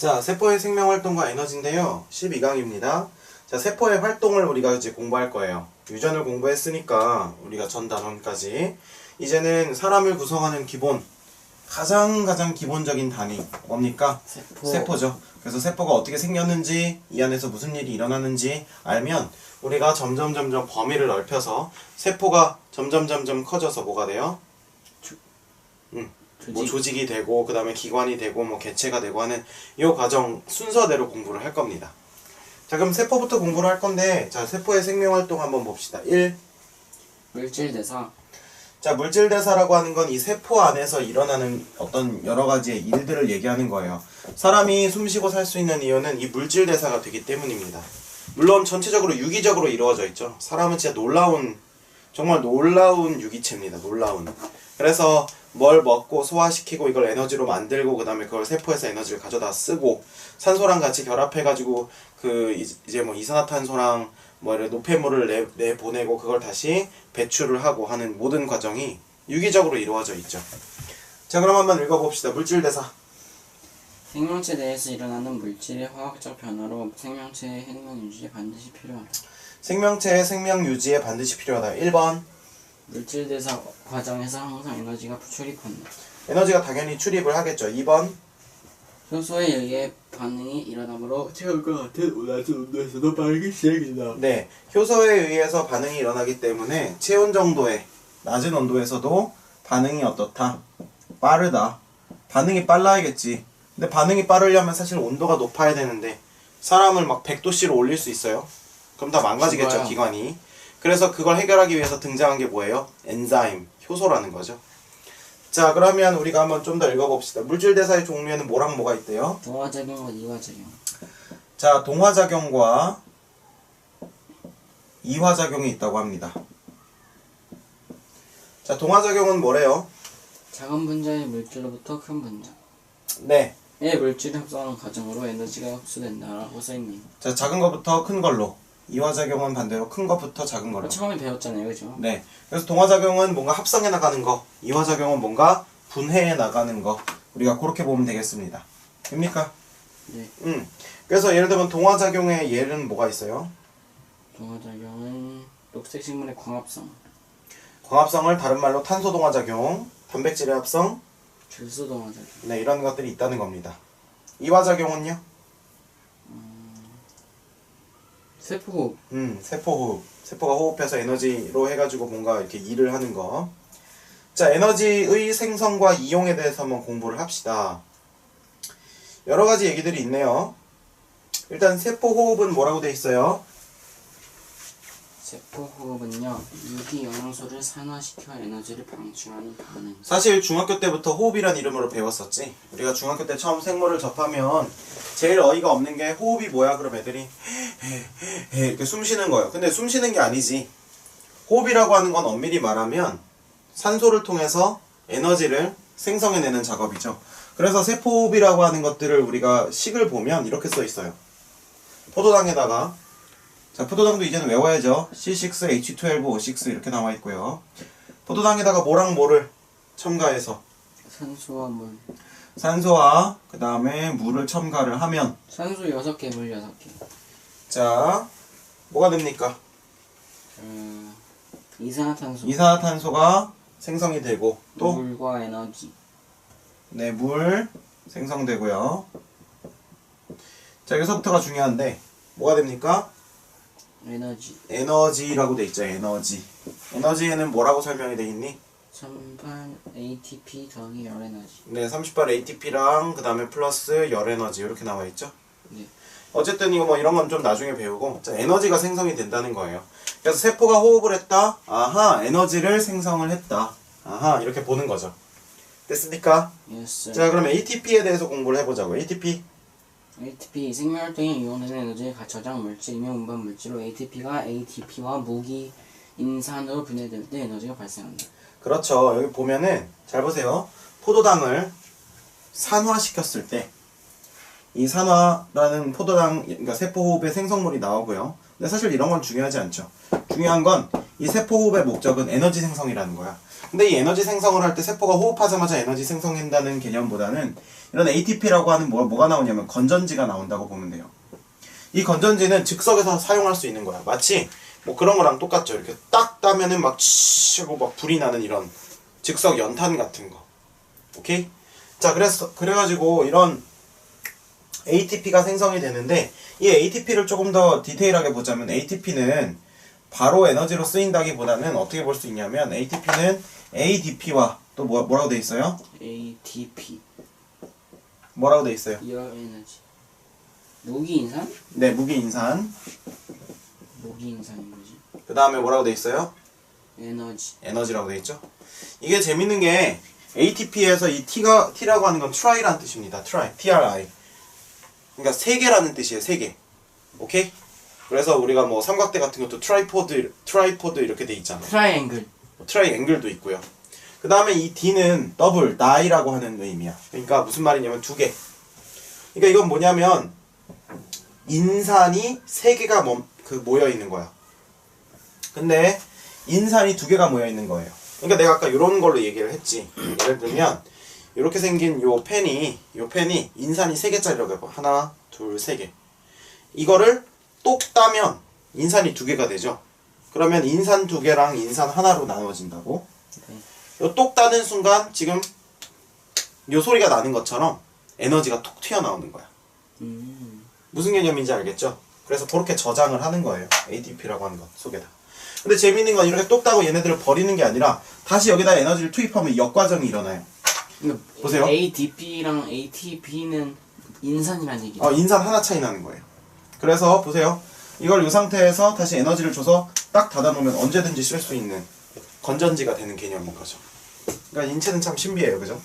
자, 세포의 생명활동과 에너지인데요. 12강입니다. 자, 세포의 활동을 우리가 이제 공부할 거예요. 유전을 공부했으니까 우리가 전 단원까지. 이제는 사람을 구성하는 기본, 가장 기본적인 단위 뭡니까? 세포죠. 그래서 세포가 어떻게 생겼는지, 이 안에서 무슨 일이 일어나는지 알면 우리가 점점 범위를 넓혀서 세포가 점점 커져서 뭐가 돼요? 뭐 조직이 되고 그 다음에 기관이 되고 뭐 개체가 되고 하는 이 과정 순서대로 공부를 할 겁니다. 자, 그럼 세포부터 공부를 할 건데, 자, 세포의 생명활동 한번 봅시다. 1. 물질대사. 자, 물질대사라고 하는 건 이 세포 안에서 일어나는 어떤 여러 가지의 일들을 얘기하는 거예요. 사람이 숨쉬고 살 수 있는 이유는 이 물질대사가 되기 때문입니다. 물론 전체적으로 유기적으로 이루어져 있죠. 사람은 진짜 정말 놀라운 유기체입니다. 놀라운. 그래서 뭘 먹고 소화시키고 이걸 에너지로 만들고 그 다음에 그걸 세포에서 에너지를 가져다 쓰고 산소랑 같이 결합해가지고 이제 뭐 이산화탄소랑 뭐 이런 노폐물을 내보내고 그걸 다시 배출을 하고 하는 모든 과정이 유기적으로 이루어져 있죠. 자, 그럼 한번 읽어봅시다. 물질대사. 생명체 내에서 일어나는 물질의 화학적 변화로 생명체의 생명 유지에 반드시 필요하다. 생명체의 생명 유지에 반드시 필요하다. 1번. 물질대사 과정에서 항상 에너지가 출입한다. 에너지가 당연히 출입을 하겠죠. 2번. 효소에 의해 반응이 일어나므로 체온과 같은 낮은 온도에서도 빠르게 시작된다. 네, 효소에 의해서 반응이 일어나기 때문에 체온 정도의 낮은 온도에서도 반응이 어떻다? 빠르다. 반응이 빨라야겠지. 근데 반응이 빠르려면 사실 온도가 높아야 되는데 사람을 막 100도씨로 올릴 수 있어요? 그럼 다 망가지겠죠, 죽어요. 기관이. 그래서 그걸 해결하기 위해서 등장한 게 뭐예요? 엔자임, 효소라는 거죠. 자, 그러면 우리가 한번 좀 더 읽어봅시다. 물질대사의 종류에는 뭐랑 뭐가 있대요? 동화작용과 이화작용. 자, 동화작용과 이화작용이 있다고 합니다. 자, 동화작용은 뭐래요? 작은 분자의 물질로부터 큰 분자. 네. 의 물질을 합성하는 과정으로 에너지가 흡수된다라고 써있네요. 자, 작은 것부터 큰 걸로. 이화작용은 반대로 큰 것부터 작은 걸로. 처음에 배웠잖아요, 그죠? 네. 그래서 동화작용은 뭔가 합성해 나가는 거, 이화작용은 뭔가 분해해 나가는 거. 우리가 그렇게 보면 되겠습니다. 됩니까? 네. 그래서 예를 들면 동화작용의 예는 뭐가 있어요? 동화작용은 녹색 식물의 광합성, 광합성을 다른 말로 탄소 동화작용, 단백질의 합성, 질소 동화작용. 네, 이런 것들이 있다는 겁니다. 이화작용은요? 세포호흡. 세포호흡. 세포가 호흡해서 에너지로 해가지고 뭔가 이렇게 일을 하는 거. 자, 에너지의 생성과 이용에 대해서 한번 공부를 합시다. 여러 가지 얘기들이 있네요. 일단 세포호흡은 뭐라고 돼 있어요? 세포호흡은요, 유기 영양소를 산화시켜 에너지를 방출하는 반응. 사실 중학교 때부터 호흡이란 이름으로 배웠었지. 우리가 중학교 때 처음 생물을 접하면 제일 어이가 없는 게 호흡이 뭐야? 그럼 애들이 이렇게 숨 쉬는 거예요. 근데 숨 쉬는 게 아니지. 호흡이라고 하는 건 엄밀히 말하면 산소를 통해서 에너지를 생성해내는 작업이죠. 그래서 세포호흡이라고 하는 것들을 우리가 식을 보면 이렇게 써 있어요. 포도당에다가, 자, 포도당도 이제는 외워야죠. C6H12O6 이렇게 나와 있고요. 포도당에다가 뭐랑 뭐를 첨가해서 산소와 물. 산소와 그 다음에 물을 첨가를 하면, 산소 6개, 물 6개. 자, 뭐가 됩니까? 이산화탄소. 이산화탄소가 생성이 되고, 또 물과 에너지. 네, 물 생성되고요. 자, 여기서부터가 중요한데 뭐가 됩니까? 에너지. 에너지라고 돼 있죠. 에너지. 에너지에는 뭐라고 설명이 돼 있니? 38 ATP 더하기 열 에너지. 네, 38 ATP랑 그 다음에 플러스 열 에너지 이렇게 나와 있죠. 네. 어쨌든 이거 뭐 이런 건 좀 나중에 배우고, 자, 에너지가 생성이 된다는 거예요. 그래서 세포가 호흡을 했다. 아하, 에너지를 생성을 했다. 아하, 이렇게 보는 거죠. 됐습니까? Yes, 자, 그럼 ATP에 대해서 공부를 해보자고. ATP. ATP 생명활동에 이용되는 에너지의 저장 물질이며 운반 물질로 ATP와 무기 인산으로 분해될 때 에너지가 발생한다. 그렇죠. 여기 보면은 잘 보세요. 포도당을 산화시켰을 때 이 산화라는 포도당, 그러니까 세포호흡의 생성물이 나오고요. 근데 사실 이런 건 중요하지 않죠. 중요한 건 이 세포호흡의 목적은 에너지 생성이라는 거야. 근데 이 에너지 생성을 할 때 세포가 호흡하자마자 에너지 생성한다는 개념보다는 이런 ATP라고 하는 뭐가 나오냐면 건전지가 나온다고 보면 돼요. 이 건전지는 즉석에서 사용할 수 있는 거야. 마치 뭐 그런 거랑 똑같죠. 이렇게 딱 따면은 막 치고 막 불이 나는 이런 즉석 연탄 같은 거. 오케이? 자, 그래가지고 이런 ATP가 생성이 되는데, 이 ATP를 조금 더 디테일하게 보자면 ATP는 바로 에너지로 쓰인다기보다는 어떻게 볼 수 있냐면 ATP는 ADP와 또 뭐라고 돼 있어요? ATP 뭐라고 돼 있어요? 열 에너지 무기인산? 네, 무기인산. 무기인산이 뭐지? 그 다음에 뭐라고 돼 있어요? 에너지. 에너지라고 돼 있죠? 이게 재밌는 게 ATP에서 이 T라고 하는 건 try라는 뜻입니다. try, TRI. 그러니까 세 개라는 뜻이에요. 세 개. 오케이? 그래서 우리가 뭐 삼각대 같은 것도 트라이포드 이렇게 돼 있잖아. 트라이앵글. 트라이앵글도 있고요. 그 다음에 이 D는 더블, 다이라고 하는 의미야. 그러니까 무슨 말이냐면 두 개. 그러니까 이건 뭐냐면 인산이 세 개가 모여 있는 거야. 근데 인산이 두 개가 모여 있는 거예요. 그러니까 내가 아까 이런 걸로 얘기를 했지. 예를 들면 이렇게 생긴 요 펜이 인산이 세 개짜리라고 해봐. 하나, 둘, 세 개. 이거를 똑 따면 인산이 두 개가 되죠. 그러면 인산 두 개랑 인산 하나로 나눠진다고. 요 똑 따는 순간 지금 요 소리가 나는 것처럼 에너지가 톡 튀어나오는 거야. 무슨 개념인지 알겠죠? 그래서 그렇게 저장을 하는 거예요. ATP라고 하는 것 속에다. 근데 재밌는 건 이렇게 똑 따고 얘네들을 버리는 게 아니라 다시 여기다 에너지를 투입하면 역과정이 일어나요. 보세요. ADP랑 ATP는 인산이란 얘기죠. 인산 하나 차이 나는 거예요. 그래서 보세요. 이걸 이 상태에서 다시 에너지를 줘서 딱 닫아놓으면 언제든지 쓸 수 있는 건전지가 되는 개념인 거죠. 그러니까 인체는 참 신비해요. 그죠?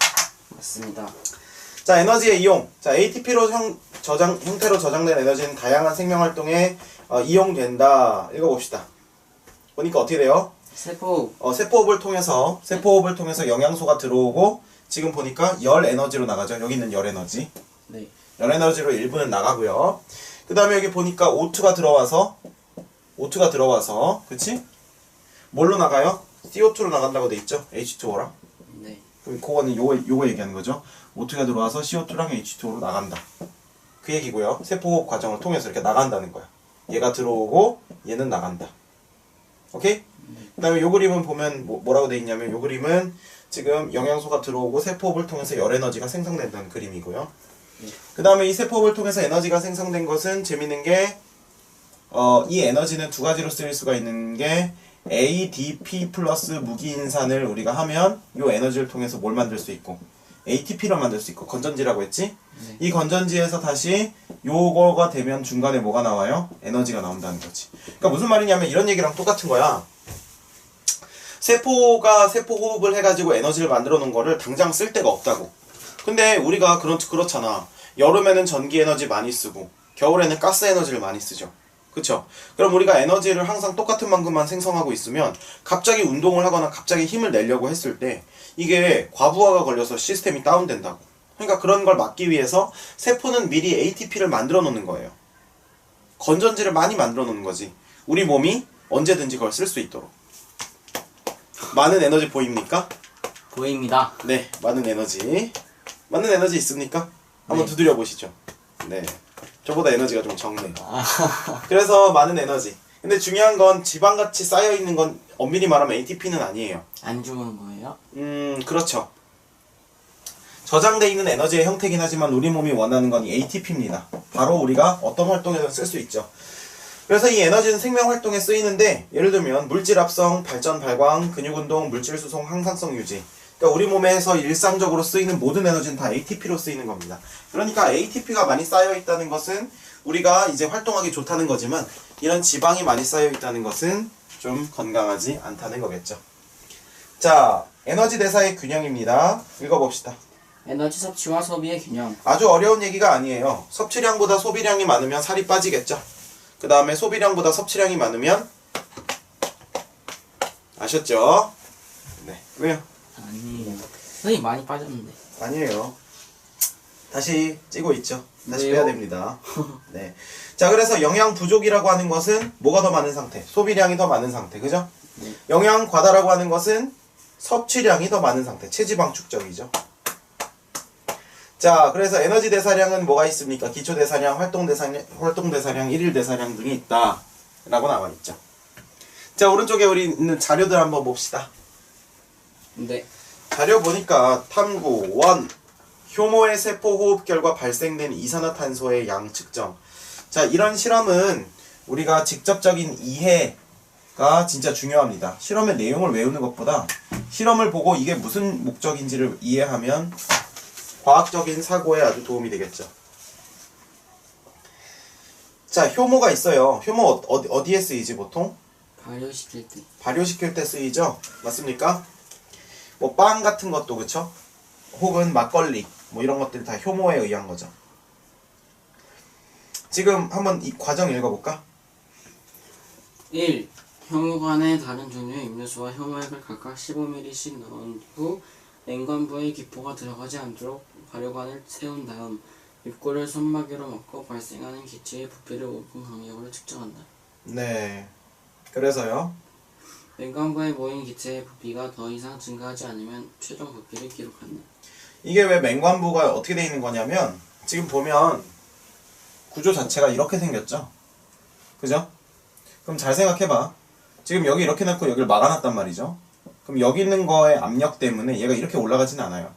맞습니다. 자, 에너지의 이용. 자, ATP로 형태로 저장된 에너지는 다양한 생명활동에 이용된다. 읽어봅시다. 보니까 어떻게 돼요? 세포호흡을 통해서 영양소가 들어오고 지금 보니까 열 에너지로 나가죠. 여기 있는 열 에너지. 네. 열 에너지로 일부는 나가고요. 그 다음에 여기 보니까 O2가 들어와서 그치? 뭘로 나가요? CO2로 나간다고 돼 있죠? H2O랑. 네. 그럼 그거는 요거 얘기하는 거죠. O2가 들어와서 CO2랑 H2O로 나간다. 그 얘기고요. 세포호흡 과정을 통해서 이렇게 나간다는 거야. 얘가 들어오고 얘는 나간다. 오케이? 그 다음에 요 그림은 보면 뭐라고 돼 있냐면 요 그림은 지금 영양소가 들어오고 세포호흡을 통해서 열 에너지가 생성된다는 그림이고요. 그 다음에 이 세포호흡을 통해서 에너지가 생성된 것은 재밌는 게 이 에너지는 두 가지로 쓰일 수가 있는 게 ADP 플러스 무기인산을 우리가 하면 요 에너지를 통해서 뭘 만들 수 있고 ATP를 만들 수 있고 건전지라고 했지? 네. 이 건전지에서 다시 요거가 되면 중간에 뭐가 나와요? 에너지가 나온다는 거지. 그러니까 무슨 말이냐면 이런 얘기랑 똑같은 거야. 세포가 세포호흡을 해가지고 에너지를 만들어 놓은 거를 당장 쓸 데가 없다고. 근데 우리가 그렇잖아. 여름에는 전기 에너지 많이 쓰고 겨울에는 가스 에너지를 많이 쓰죠. 그쵸? 그럼 우리가 에너지를 항상 똑같은 만큼만 생성하고 있으면 갑자기 운동을 하거나 갑자기 힘을 내려고 했을 때 이게 과부하가 걸려서 시스템이 다운된다고. 그러니까 그런 걸 막기 위해서 세포는 미리 ATP를 만들어 놓는 거예요. 건전지를 많이 만들어 놓는 거지. 우리 몸이 언제든지 그걸 쓸 수 있도록. 많은 에너지 보입니까? 보입니다. 네, 많은 에너지 있습니까? 한번 두드려 보시죠. 네, 저보다 에너지가 좀 적네요. 그래서 많은 에너지. 근데 중요한 건 지방같이 쌓여있는 건 엄밀히 말하면 ATP는 아니에요. 안 죽는 거예요? 그렇죠. 저장돼 있는 에너지의 형태긴 하지만 우리 몸이 원하는 건 이 ATP입니다. 바로 우리가 어떤 활동에서 쓸 수 있죠. 그래서 이 에너지는 생명 활동에 쓰이는데 예를 들면 물질 합성, 발전 발광, 근육 운동, 물질 수송, 항상성 유지. 그러니까 우리 몸에서 일상적으로 쓰이는 모든 에너지는 다 ATP로 쓰이는 겁니다. 그러니까 ATP가 많이 쌓여 있다는 것은 우리가 이제 활동하기 좋다는 거지만 이런 지방이 많이 쌓여 있다는 것은 좀 건강하지 않다는 거겠죠. 자, 에너지 대사의 균형입니다. 읽어봅시다. 에너지 섭취와 소비의 균형. 아주 어려운 얘기가 아니에요. 섭취량보다 소비량이 많으면 살이 빠지겠죠. 그 다음에 소비량보다 섭취량이 많으면 아셨죠? 네. 왜요? 아니에요. 선생님 많이 빠졌는데. 아니에요. 다시 찌고 있죠. 다시 왜요? 빼야 됩니다. 네. 자, 그래서 영양 부족이라고 하는 것은 뭐가 더 많은 상태? 소비량이 더 많은 상태. 그죠? 네. 영양 과다라고 하는 것은 섭취량이 더 많은 상태. 체지방 축적이죠. 자, 그래서 에너지 대사량은 뭐가 있습니까? 기초 대사량, 활동 대사량, 일일 대사량 등이 있다 라고 나와 있죠. 자, 오른쪽에 우리 있는 자료들 한번 봅시다. 네. 자료 보니까 탐구 1. 효모의 세포 호흡 결과 발생된 이산화탄소의 양 측정. 자, 이런 실험은 우리가 직접적인 이해가 진짜 중요합니다. 실험의 내용을 외우는 것보다 실험을 보고 이게 무슨 목적인지를 이해하면 과학적인 사고에 아주 도움이 되겠죠. 자, 효모가 있어요. 효모 어디에 쓰이지 보통? 발효시킬 때. 발효시킬 때 쓰이죠? 맞습니까? 뭐 빵 같은 것도 그쵸? 혹은 막걸리 뭐 이런 것들 다 효모에 의한 거죠. 지금 한번 이 과정 읽어볼까? 1. 효모관에 다른 종류의 음료수와 효모액을 각각 15ml씩 넣은 후 냉관부에 기포가 들어가지 않도록 발효관을 세운 다음 입구를 손마개로 막고 발생하는 기체의 부피를 5분 간격으로 측정한다. 네. 그래서요. 냉관부에 모인 기체의 부피가 더 이상 증가하지 않으면 최종 부피를 기록한다. 이게 왜 맹관부가 어떻게 되어 있는 거냐면 지금 보면 구조 자체가 이렇게 생겼죠? 그죠? 그럼 잘 생각해봐. 지금 여기 이렇게 놓고 여기를 막아놨단 말이죠. 그럼 여기 있는 거의 압력 때문에 얘가 이렇게 올라가진 않아요.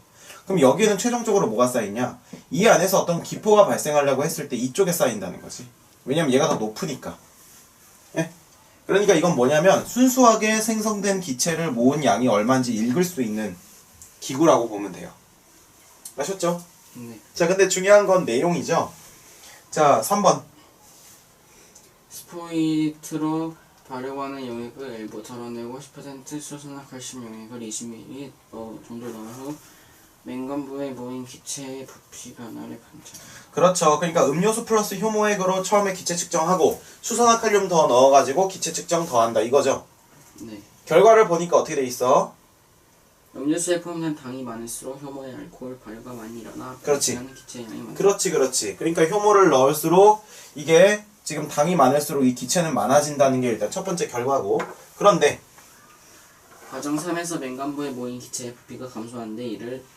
그럼 여기에는 최종적으로 뭐가 쌓이냐? 이 안에서 어떤 기포가 발생하려고 했을 때 이쪽에 쌓인다는 거지. 왜냐면 얘가 더 높으니까. 예? 그러니까 이건 뭐냐면 순수하게 생성된 기체를 모은 양이 얼마인지 읽을 수 있는 기구라고 보면 돼요. 아셨죠? 네. 자, 근데 중요한 건 내용이죠. 자, 3번. 스포이트로 발효관의 용액을 일부 덜어내고 10% 수소나 칼슘 용액을 20ml 정도 넣은 후 맹관부에 모인 기체의 부피 변화를 관찰. 그렇죠. 그러니까 음료수 플러스 효모액으로 처음에 기체 측정하고 수산화칼륨 더 넣어가지고 기체 측정 더한다 이거죠. 네. 결과를 보니까 어떻게 돼 있어? 음료수에 포함된 당이 많을수록 효모의 알코올 발효가 많이 일어나 그렇지. 발생하는 기체의 양이 많다. 그렇지. 그러니까 효모를 넣을수록 이게 지금 당이 많을수록 이 기체는 많아진다는 게 일단 첫 번째 결과고. 그런데 과정 3에서 맹관부에 모인 기체의 부피가 감소하는데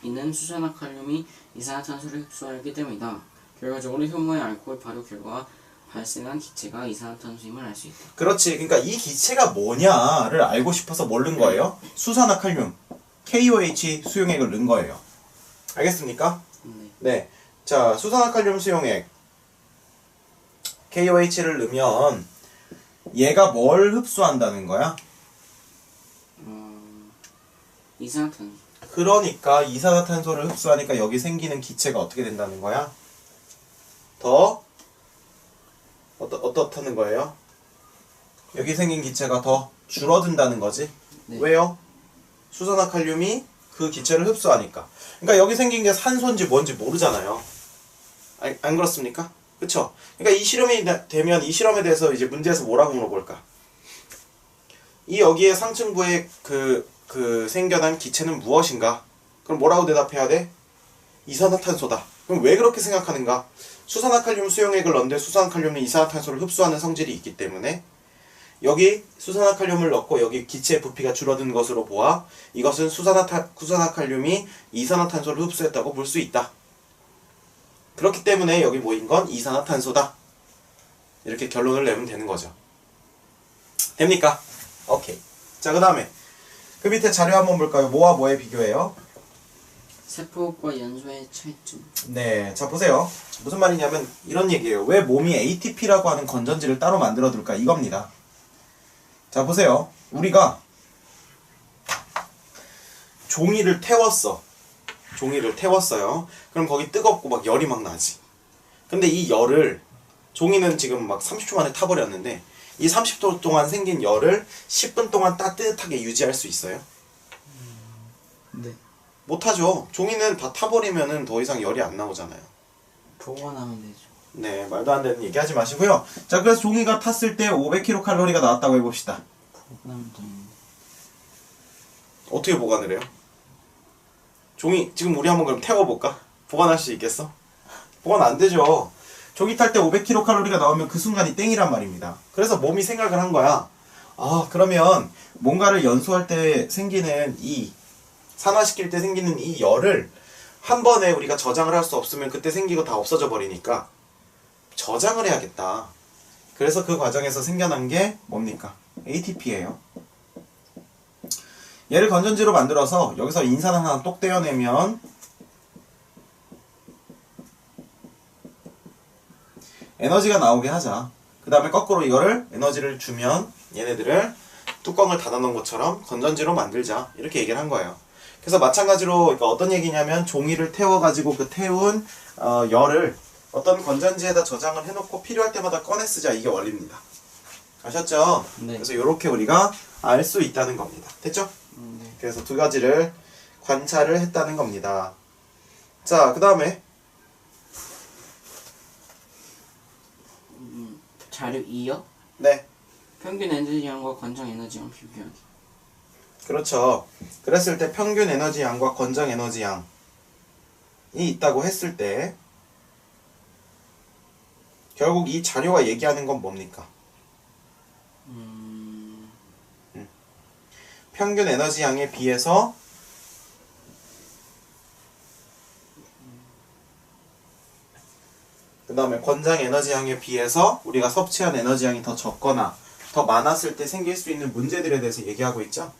이는 수산화칼륨이 이산화탄소를 흡수하기 때문이다. 결과적으로 효모의 알코올 발효 결과 발생한 기체가 이산화탄소임을 알 수 있다. 그렇지. 그러니까 이 기체가 뭐냐를 알고 싶어서 뭘 넣은 거예요? 수산화칼륨 KOH 수용액을 넣은 거예요. 알겠습니까? 네. 네. 자, 수산화칼륨 수용액 KOH를 넣으면 얘가 뭘 흡수한다는 거야? 이산화탄소. 그러니까 이산화탄소를 흡수하니까 여기 생기는 기체가 어떻게 된다는 거야? 더 어떻다는 거예요? 여기 생긴 기체가 더 줄어든다는 거지. 네. 왜요? 수산화칼륨이 그 기체를 흡수하니까. 그러니까 여기 생긴 게 산소인지 뭔지 모르잖아요. 안 그렇습니까? 그쵸? 그러니까 이 실험이 되면 이 실험에 대해서 이제 문제에서 뭐라고 물어볼까? 이 여기에 상층부에 그 생겨난 기체는 무엇인가? 그럼 뭐라고 대답해야 돼? 이산화탄소다. 그럼 왜 그렇게 생각하는가? 수산화칼륨 수용액을 넣는데 수산화칼륨은 이산화탄소를 흡수하는 성질이 있기 때문에 여기 수산화칼륨을 넣고 여기 기체의 부피가 줄어든 것으로 보아 이것은 수산화칼륨이 이산화탄소를 흡수했다고 볼 수 있다. 그렇기 때문에 여기 모인 건 이산화탄소다. 이렇게 결론을 내면 되는 거죠. 됩니까? 오케이. 자, 그 다음에 그 밑에 자료 한번 볼까요? 뭐와 뭐에 비교해요? 세포과 연소의 차이점. 네, 자 보세요. 무슨 말이냐면 이런 얘기예요. 왜 몸이 ATP라고 하는 건전지를 따로 만들어 둘까? 이겁니다. 자 보세요. 우리가 종이를 태웠어. 종이를 태웠어요. 그럼 거기 뜨겁고 막 열이 막 나지. 근데 이 열을 종이는 지금 막 30초 만에 타버렸는데 이 30초 동안 생긴 열을 10분 동안 따뜻하게 유지할 수 있어요? 네. 못하죠. 종이는 다 타버리면은 더 이상 열이 안 나오잖아요. 보관하면 되죠. 네, 말도 안 되는 얘기 하지 마시고요. 자, 그래서 종이가 탔을 때 500kcal가 나왔다고 해봅시다. 보관하면 되는데. 어떻게 보관을 해요? 종이 지금 우리 한번 그럼 태워볼까? 보관할 수 있겠어? 보관 안 되죠. 종이 탈 때 500kcal가 나오면 그 순간이 땡이란 말입니다. 그래서 몸이 생각을 한 거야. 아, 그러면 뭔가를 연소할 때 생기는 이 산화시킬 때 생기는 이 열을 한 번에 우리가 저장을 할 수 없으면 그때 생기고 다 없어져 버리니까 저장을 해야겠다. 그래서 그 과정에서 생겨난 게 뭡니까? ATP예요. 얘를 건전지로 만들어서 여기서 인산 하나 똑 떼어내면 에너지가 나오게 하자. 그 다음에 거꾸로 이거를 에너지를 주면 얘네들을 뚜껑을 닫아놓은 것처럼 건전지로 만들자. 이렇게 얘기를 한 거예요. 그래서 마찬가지로 그러니까 어떤 얘기냐면 종이를 태워가지고 그 태운 열을 어떤 건전지에다 저장을 해놓고 필요할 때마다 꺼내 쓰자. 이게 원리입니다. 아셨죠? 네. 그래서 이렇게 우리가 알 수 있다는 겁니다. 됐죠? 네. 그래서 두 가지를 관찰을 했다는 겁니다. 자, 그 다음에 자료 2요? 네, 평균 에너지량과 권장 에너지량 비교하기. 그렇죠. 그랬을 때 평균 에너지 양과 권장 에너지 양이 있다고 했을 때 결국 이 자료가 얘기하는 건 뭡니까? 평균 에너지 양에 비해서 그 다음에 권장 에너지 양에 비해서 우리가 섭취한 에너지 양이 더 적거나 더 많았을 때 생길 수 있는 문제들에 대해서 얘기하고 있죠.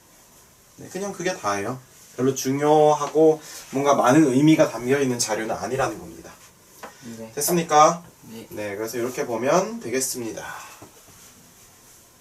네, 그냥 그게 다예요. 별로 중요하고 뭔가 많은 의미가 담겨있는 자료는 아니라는 겁니다. 네. 됐습니까? 네. 네, 그래서 이렇게 보면 되겠습니다.